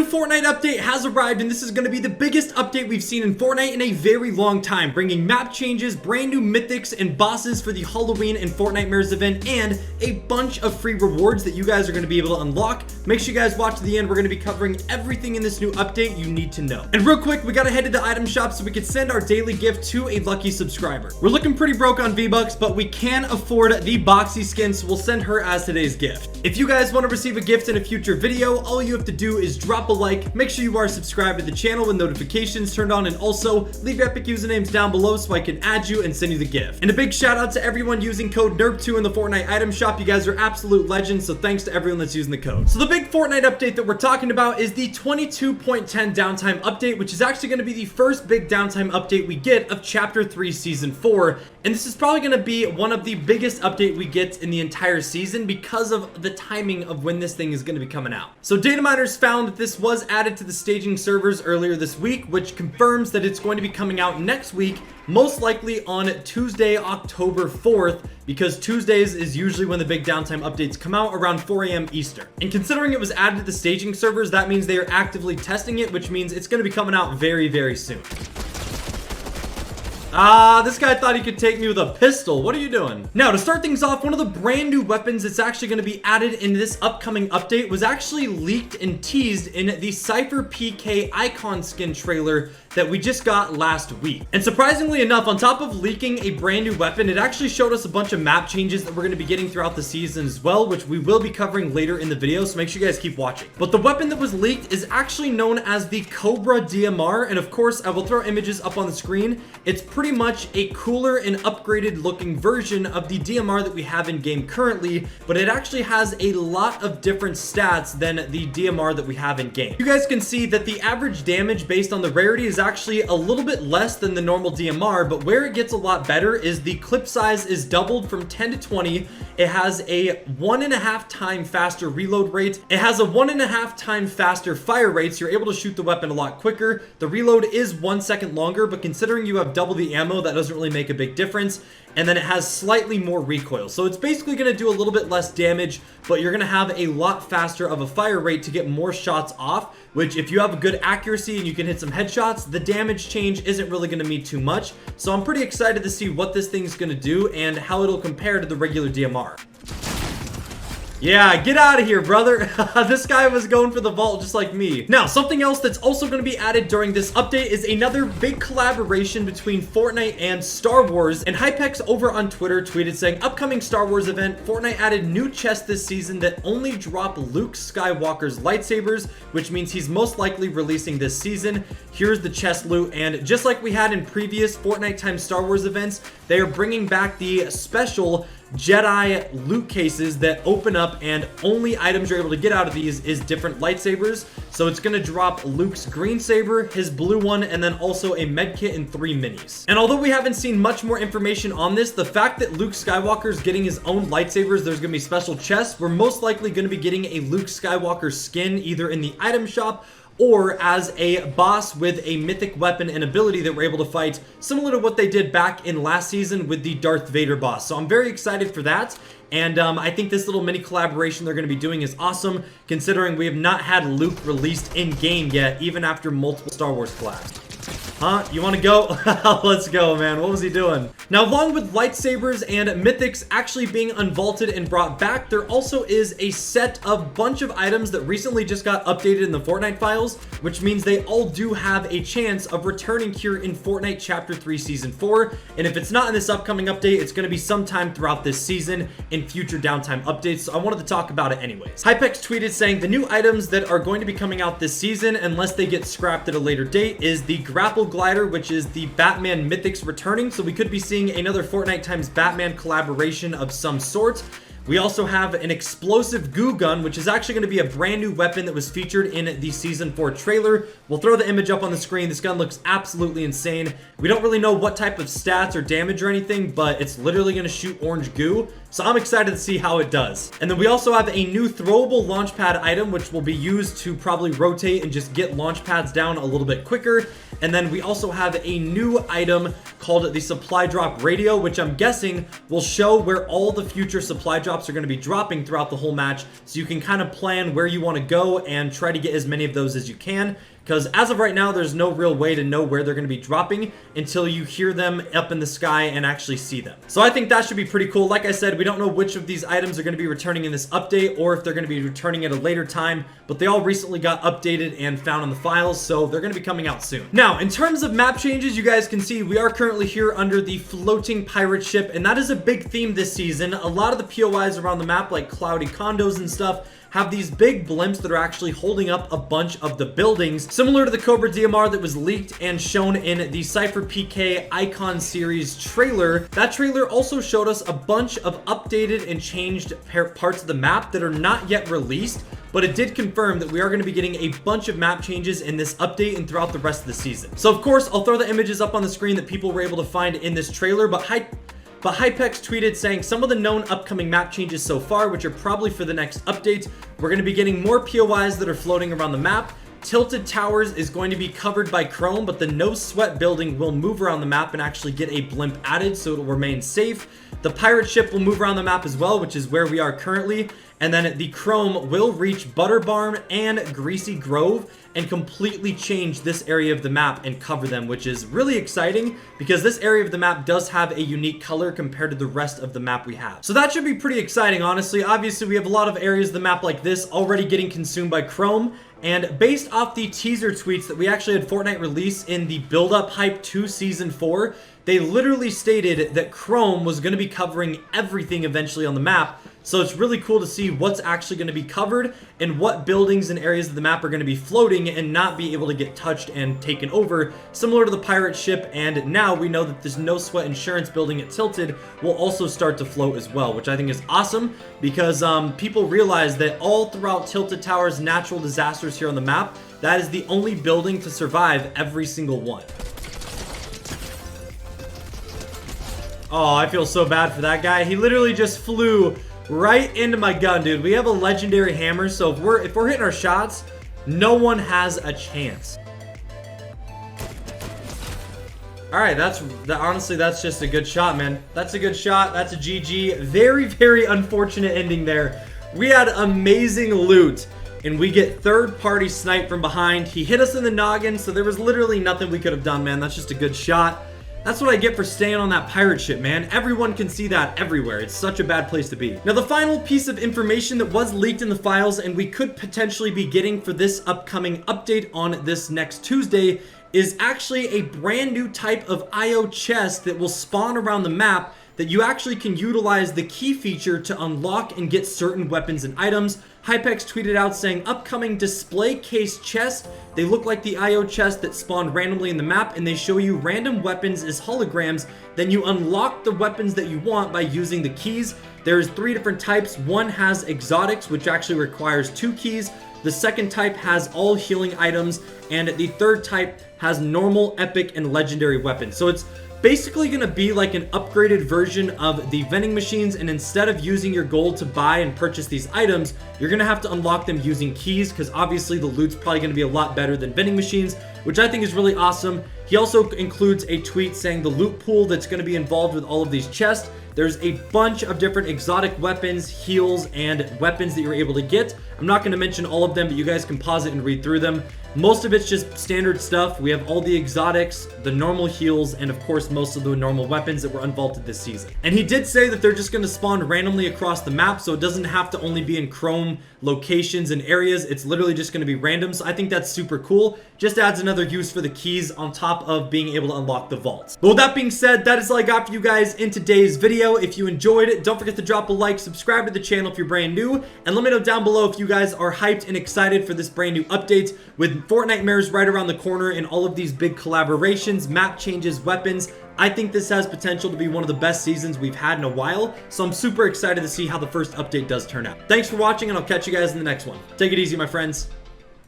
Fortnite update has arrived, and this is going to be the biggest update we've seen in Fortnite in a very long time, bringing map changes, brand new mythics and bosses for the Halloween and Fortnitemares event, and a bunch of free rewards that you guys are going to be able to unlock. Make sure you guys watch to the end. We're going to be covering everything in this new update you need to know. And real quick, we got to head to the item shop so we can send our daily gift to a lucky subscriber. We're looking pretty broke on V-Bucks, but we can afford the Boxy skin, so we'll send her as today's gift. If you guys want to receive a gift in a future video, all you have to do is drop a like, make sure you are subscribed to the channel with notifications turned on, and also leave your epic usernames down below so I can add you and send you the gift. And a big shout out to everyone using code NERP2 in the Fortnite item shop. You guys are absolute legends, so thanks to everyone that's using the code. So the big Fortnite update that we're talking about is the 22.10 downtime update, which is actually going to be the first big downtime update we get of Chapter 3 Season 4. And this is probably going to be one of the biggest update we get in the entire season because of the timing of when this thing is going to be coming out. So data miners found that this was added to the staging servers earlier this week, which confirms that it's going to be coming out next week, most likely on Tuesday, October 4th, because Tuesdays is usually when the big downtime updates come out around 4 a.m. Eastern. And considering it was added to the staging servers, that means they are actively testing it, which means it's going to be coming out very, very soon. This guy thought he could take me with a pistol. What are you doing? Now, to start things off, one of the brand new weapons that's actually going to be added in this upcoming update was actually leaked and teased in the Cypher PK icon skin trailer that we just got last week. And surprisingly enough, on top of leaking a brand new weapon, it actually showed us a bunch of map changes that we're going to be getting throughout the season as well, which we will be covering later in the video, so make sure you guys keep watching. But the weapon that was leaked is actually known as the Cobra DMR, and of course, I will throw images up on the screen. It's pretty much a cooler and upgraded looking version of the DMR that we have in game currently, but it actually has a lot of different stats than the DMR that we have in game. You guys can see that the average damage based on the rarity is actually a little bit less than the normal DMR, but where it gets a lot better is the clip size is doubled from 10 to 20. It has a 1.5 time faster reload rate. It has a 1.5 time faster fire rate, so you're able to shoot the weapon a lot quicker. The reload is 1 second longer, but considering you have double the ammo, that doesn't really make a big difference. And then it has slightly more recoil, so it's basically going to do a little bit less damage, but you're going to have a lot faster of a fire rate to get more shots off, which if you have a good accuracy and you can hit some headshots, the damage change isn't really going to mean too much. So I'm pretty excited to see what this thing's going to do and how it'll compare to the regular DMR. Yeah, get out of here, brother. This guy was going for the vault just like me. Now, something else that's also going to be added during this update is another big collaboration between Fortnite and Star Wars. And Hypex over on Twitter tweeted saying, upcoming Star Wars event, Fortnite added new chests this season that only drop Luke Skywalker's lightsabers, which means he's most likely releasing this season. Here's the chest loot, and just like we had in previous Fortnite times Star Wars events, they are bringing back the special Jedi loot cases that open up, and only items you're able to get out of these is different lightsabers. So it's going to drop Luke's green saber, his blue one, and then also a medkit and 3 minis. And although we haven't seen much more information on this, the fact that Luke Skywalker's getting his own lightsabers, there's going to be special chests, we're most likely going to be getting a Luke Skywalker skin either in the item shop or as a boss with a mythic weapon and ability that we're able to fight, similar to what they did back in last season with the Darth Vader boss. So I'm very excited for that. And I think this little mini collaboration they're going to be doing is awesome, considering we have not had Luke released in-game yet, even after multiple Star Wars collabs. Huh? You want to go? Let's go, man. What was he doing? Now, along with lightsabers and mythics actually being unvaulted and brought back, there also is a set of bunch of items that recently just got updated in the Fortnite files, which means they all do have a chance of returning here in Fortnite Chapter 3 Season 4. And if it's not in this upcoming update, it's going to be sometime throughout this season in future downtime updates. So I wanted to talk about it anyways. Hypex tweeted saying the new items that are going to be coming out this season, unless they get scrapped at a later date, is the grapple glider, which is the Batman mythics returning. So we could be seeing another Fortnite times Batman collaboration of some sort. We also have an explosive goo gun, which is actually going to be a brand new weapon that was featured in the Season 4 trailer. We'll throw the image up on the screen. This gun looks absolutely insane. We don't really know what type of stats or damage or anything, but it's literally going to shoot orange goo. So I'm excited to see how it does. And then we also have a new throwable launch pad item, which will be used to probably rotate and just get launch pads down a little bit quicker. And then we also have a new item called the supply drop radio, which I'm guessing will show where all the future supply drops are going to be dropping throughout the whole match. So you can kind of plan where you want to go and try to get as many of those as you can. Because as of right now, there's no real way to know where they're going to be dropping until you hear them up in the sky and actually see them. So I think that should be pretty cool. Like I said, we don't know which of these items are going to be returning in this update or if they're going to be returning at a later time, but they all recently got updated and found in the files, so they're going to be coming out soon. Now, in terms of map changes, you guys can see we are currently here under the floating pirate ship, and that is a big theme this season. A lot of the POIs around the map, like cloudy condos and stuff, have these big blimps that are actually holding up a bunch of the buildings, similar to the Cobra DMR that was leaked and shown in the Cypher PK Icon series trailer. That trailer also showed us a bunch of updated and changed parts of the map that are not yet released, but it did confirm that we are going to be getting a bunch of map changes in this update and throughout the rest of the season. So of course, I'll throw the images up on the screen that people were able to find in this trailer, but Hypex tweeted saying some of the known upcoming map changes so far, which are probably for the next update, we're going to be getting more POIs that are floating around the map. Tilted Towers is going to be covered by Chrome, but the No Sweat building will move around the map and actually get a blimp added, so it will remain safe. The pirate ship will move around the map as well, which is where we are currently. And then the Chrome will reach Butter Barn and Greasy Grove and completely change this area of the map and cover them, which is really exciting because this area of the map does have a unique color compared to the rest of the map we have. So that should be pretty exciting, honestly. Obviously, we have a lot of areas of the map like this already getting consumed by Chrome. And based off the teaser tweets that we actually had Fortnite release in the build-up hype to Season 4, they literally stated that Chrome was going to be covering everything eventually on the map. So it's really cool to see what's actually going to be covered and what buildings and areas of the map are going to be floating and not be able to get touched and taken over, similar to the pirate ship. And now we know that this No Sweat insurance building at Tilted will also start to float as well, which I think is awesome because people realize that all throughout Tilted Towers' natural disasters here on the map, that is the only building to survive every single one. Oh, I feel so bad for that guy. He literally just flew right into my gun, dude. We have a legendary hammer, so if we're hitting our shots, no one has a chance. All right, honestly, that's just a good shot, man. That's a good shot. That's a GG. Very, very unfortunate ending there. We had amazing loot, and we get third-party snipe from behind. He hit us in the noggin, so there was literally nothing we could have done, man. That's just a good shot. That's what I get for staying on that pirate ship, man. Everyone can see that everywhere. It's such a bad place to be. Now, the final piece of information that was leaked in the files and we could potentially be getting for this upcoming update on this next Tuesday is actually a brand new type of IO chest that will spawn around the map that you actually can utilize the key feature to unlock and get certain weapons and items. Hypex tweeted out saying, upcoming display case chest. They look like the IO chest that spawned randomly in the map, and they show you random weapons as holograms. Then you unlock the weapons that you want by using the keys. There's 3 different types. One has exotics, which actually requires 2 keys. The second type has all healing items, and the third type has normal, epic, and legendary weapons. So it's basically going to be like an upgraded version of the vending machines, and instead of using your gold to buy and purchase these items, you're going to have to unlock them using keys, because obviously the loot's probably going to be a lot better than vending machines, which I think is really awesome. He also includes a tweet saying the loot pool that's going to be involved with all of these chests. There's a bunch of different exotic weapons, heals, and weapons that you're able to get. I'm not going to mention all of them, but you guys can pause it and read through them. Most of it's just standard stuff. We have all the exotics, the normal heals, and of course most of the normal weapons that were unvaulted this season. And he did say that they're just going to spawn randomly across the map, so it doesn't have to only be in Chrome locations and areas. It's literally just going to be random, so I think that's super cool. Just adds another use for the keys on top of being able to unlock the vaults. But with that being said, that is all I got for you guys in today's video. If you enjoyed it, don't forget to drop a like, subscribe to the channel if you're brand new, and let me know down below if you guys are hyped and excited for this brand new update with Fortnite Mares right around the corner and all of these big collaborations, map changes, weapons. I think this has potential to be one of the best seasons we've had in a while, so I'm super excited to see how the first update does turn out. Thanks for watching, and I'll catch you guys in the next one. Take it easy, my friends.